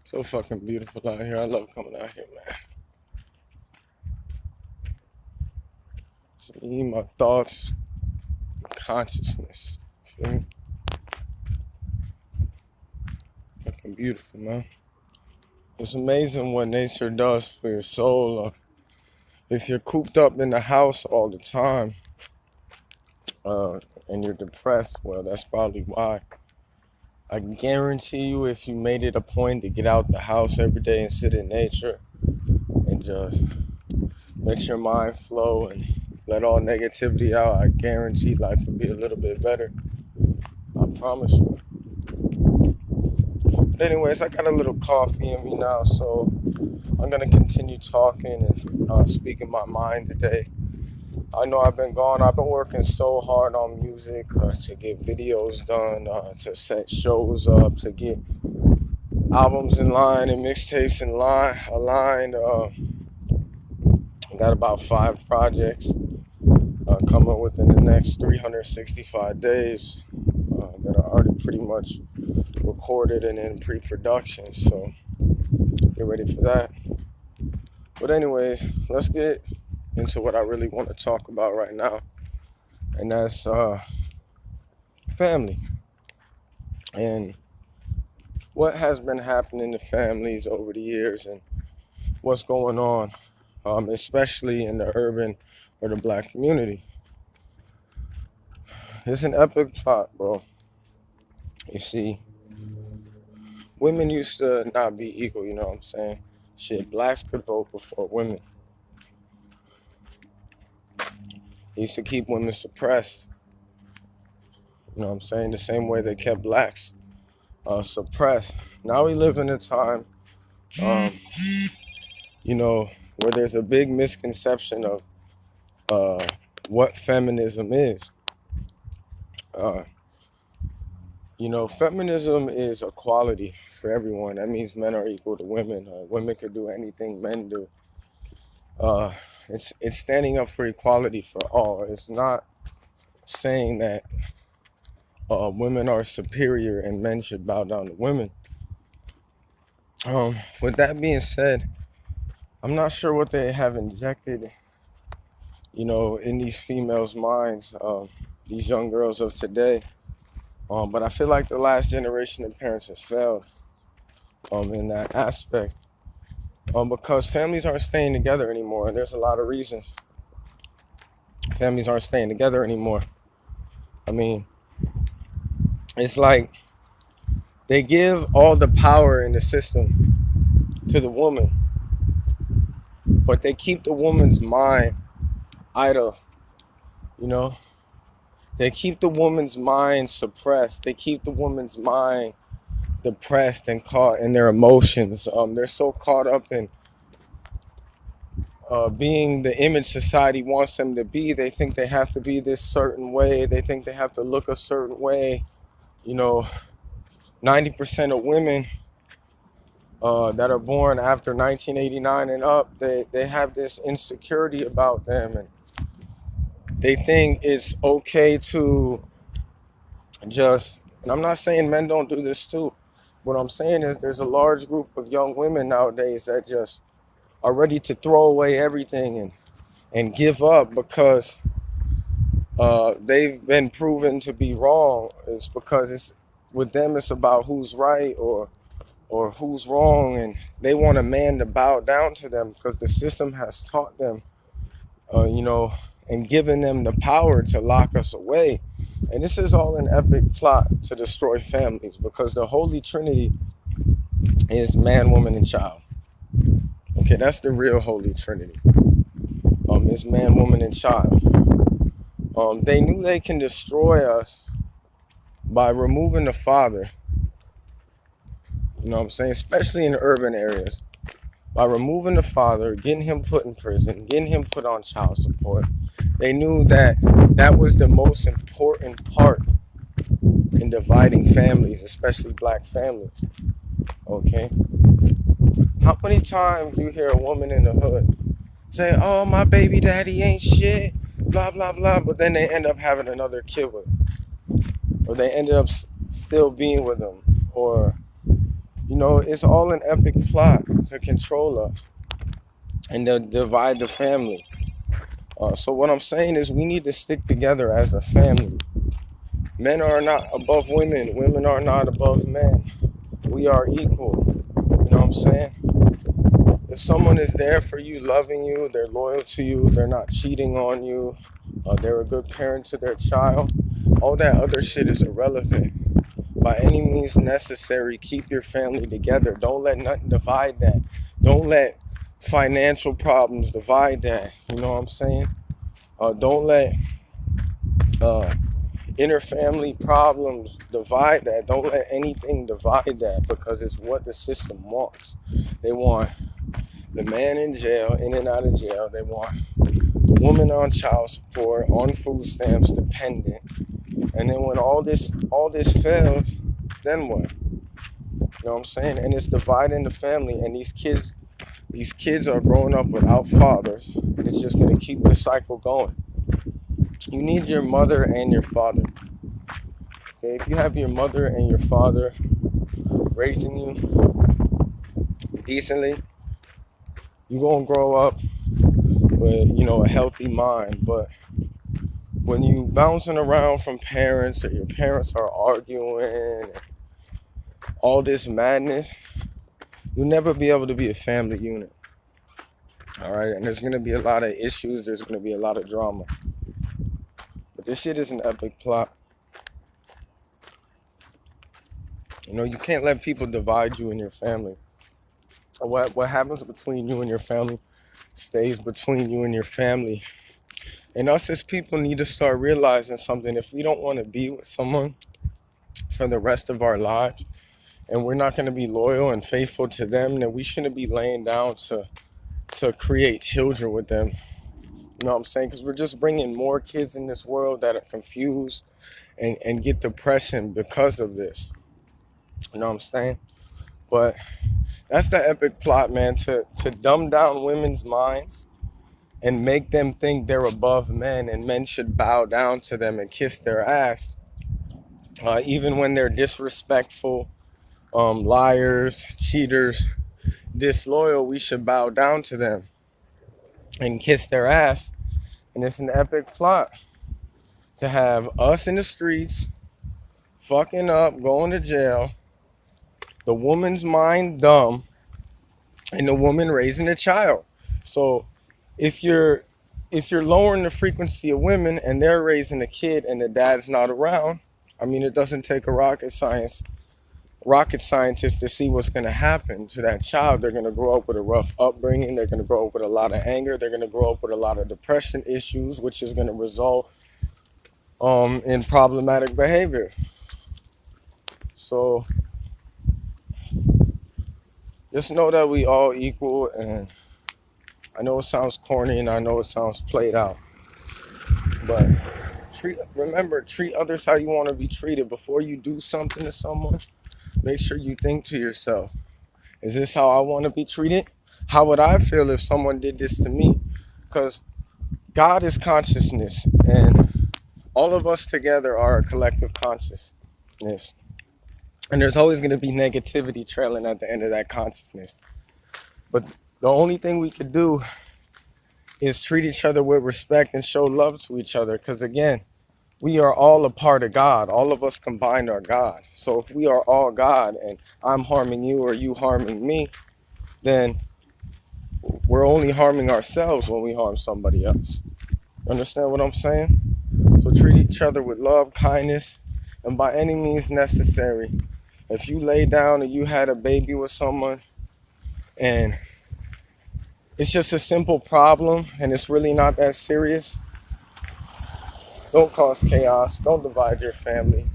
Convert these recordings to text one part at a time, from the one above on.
So fucking beautiful out here. I love coming out here, man. Just me, my thoughts, consciousness. Feel me? Fucking beautiful, man. It's amazing what nature does for your soul. If you're cooped up in the house all the time, and you're depressed, well, that's probably why. I guarantee you, if you made it a point to get out the house every day and sit in nature and just let your mind flow and let all negativity out, I guarantee life will be a little bit better. I promise you. But anyways, I got a little coffee in me now, so I'm gonna continue talking and speaking my mind today. I know I've been gone. I've been working so hard on music to get videos done, to set shows up, to get albums in line and mixtapes in line aligned. I got about 5 projects coming within the next 365 days that are already pretty much recorded and in pre-production. So get ready for that. But anyways, let's get into what I really want to talk about right now, and that's family and what has been happening to families over the years and what's going on, especially in the urban or the black community. It's an epic plot, bro. You see, women used to not be equal, you know what I'm saying? Shit, blacks could vote before women. They used to keep women suppressed, you know what I'm saying? The same way they kept blacks suppressed. Now we live in a time, um, where there's a big misconception of uh, what feminism is. Uh, Feminism is equality for everyone. That means men are equal to women. Women could do anything men do. Uh, it's standing up for equality for all. It's not saying that women are superior and men should bow down to women. With that being said, I'm not sure what they have injected, in these females' minds, these young girls of today. But I feel like the last generation of parents has failed in that aspect. Because families aren't staying together anymore, and there's a lot of reasons families aren't staying together anymore. I mean, it's like they give all the power in the system to the woman, but they keep the woman's mind idle, you know? They keep the woman's mind suppressed. They keep the woman's mind depressed and caught in their emotions. They're so caught up in being the image society wants them to be. They think they have to be this certain way. They think they have to look a certain way. 90% of women that are born after 1989 and up, they have this insecurity about them, and they think it's okay to just, and I'm not saying men don't do this too. What I'm saying is there's a large group of young women nowadays that just are ready to throw away everything and give up because they've been proven to be wrong. It's because it's with them, it's about who's right or who's wrong, and they want a man to bow down to them because the system has taught them, and given them the power to lock us away. And this is all an epic plot to destroy families, because the Holy Trinity is man, woman, and child. Okay, that's the real Holy Trinity. It's man, woman, and child. They knew they can destroy us by removing the father. You know what I'm saying? Especially in urban areas. By removing the father, getting him put in prison, getting him put on child support. They knew that that was the most important part in dividing families, especially black families. Okay? How many times do you hear a woman in the hood say, "Oh, my baby daddy ain't shit, blah, blah, blah," but then they end up having another kid with him, or they ended up still being with him, or You know, it's all an epic plot to control us and to divide the family. So what I'm saying is we need to stick together as a family. Men are not above women. Women are not above men. We are equal. You know what I'm saying? If someone is there for you, loving you, they're loyal to you, they're not cheating on you, they're a good parent to their child, all that other shit is irrelevant. By any means necessary, keep your family together. Don't let nothing divide that. Don't let financial problems divide that. You know what I'm saying? Don't let uh, interfamily problems divide that. Don't let anything divide that because it's what the system wants. They want the man in jail, in and out of jail. They want the woman on child support, on food stamps, dependent. And then when all this fails, then what? You know what I'm saying? And it's dividing the family. And these kids are growing up without fathers. And it's just gonna keep the cycle going. You need your mother and your father. Okay, if you have your mother and your father raising you decently, you're gonna grow up with, a healthy mind. But when you bouncing around from parents or your parents are arguing, all this madness, you'll never be able to be a family unit. All right, and there's gonna be a lot of issues. There's gonna be a lot of drama. But this shit is an epic plot. You can't let people divide you and your family. What happens between you and your family stays between you and your family. And us as people need to start realizing something. If we don't want to be with someone for the rest of our lives, and we're not going to be loyal and faithful to them, then we shouldn't be laying down to create children with them. You know what I'm saying? Because we're just bringing more kids in this world that are confused and get depression because of this. You know what I'm saying? But that's the epic plot, man, to dumb down women's minds and make them think they're above men and men should bow down to them and kiss their ass, even when they're disrespectful, liars, cheaters, disloyal. We should bow down to them and kiss their ass. And it's an epic plot to have us in the streets fucking up, going to jail, the woman's mind dumb, and the woman raising a child. So if you're lowering the frequency of women and they're raising a kid and the dad's not around, I mean, it doesn't take a rocket scientist to see what's going to happen to that child. They're going to grow up with a rough upbringing. They're going to grow up with a lot of anger. They're going to grow up with a lot of depression issues, which is going to result in problematic behavior. So just know that we all equal. And I know it sounds corny and I know it sounds played out, but remember, treat others how you want to be treated. Before you do something to someone, make sure you think to yourself, is this how I want to be treated? How would I feel if someone did this to me? Because God is consciousness, and all of us together are a collective consciousness. And there's always going to be negativity trailing at the end of that consciousness. But the only thing we could do is treat each other with respect and show love to each other. Because again, we are all a part of God. All of us combined are God. So if we are all God and I'm harming you or you harming me, then we're only harming ourselves when we harm somebody else. Understand what I'm saying? So treat each other with love, kindness, and by any means necessary. If you lay down and you had a baby with someone and it's just a simple problem and it's really not that serious, don't cause chaos. Don't divide your family.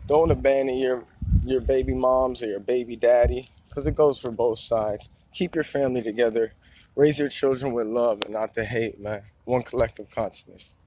Don't abandon your baby moms or your baby daddy, because it goes for both sides. Keep your family together. Raise your children with love and not to hate, man. One collective consciousness.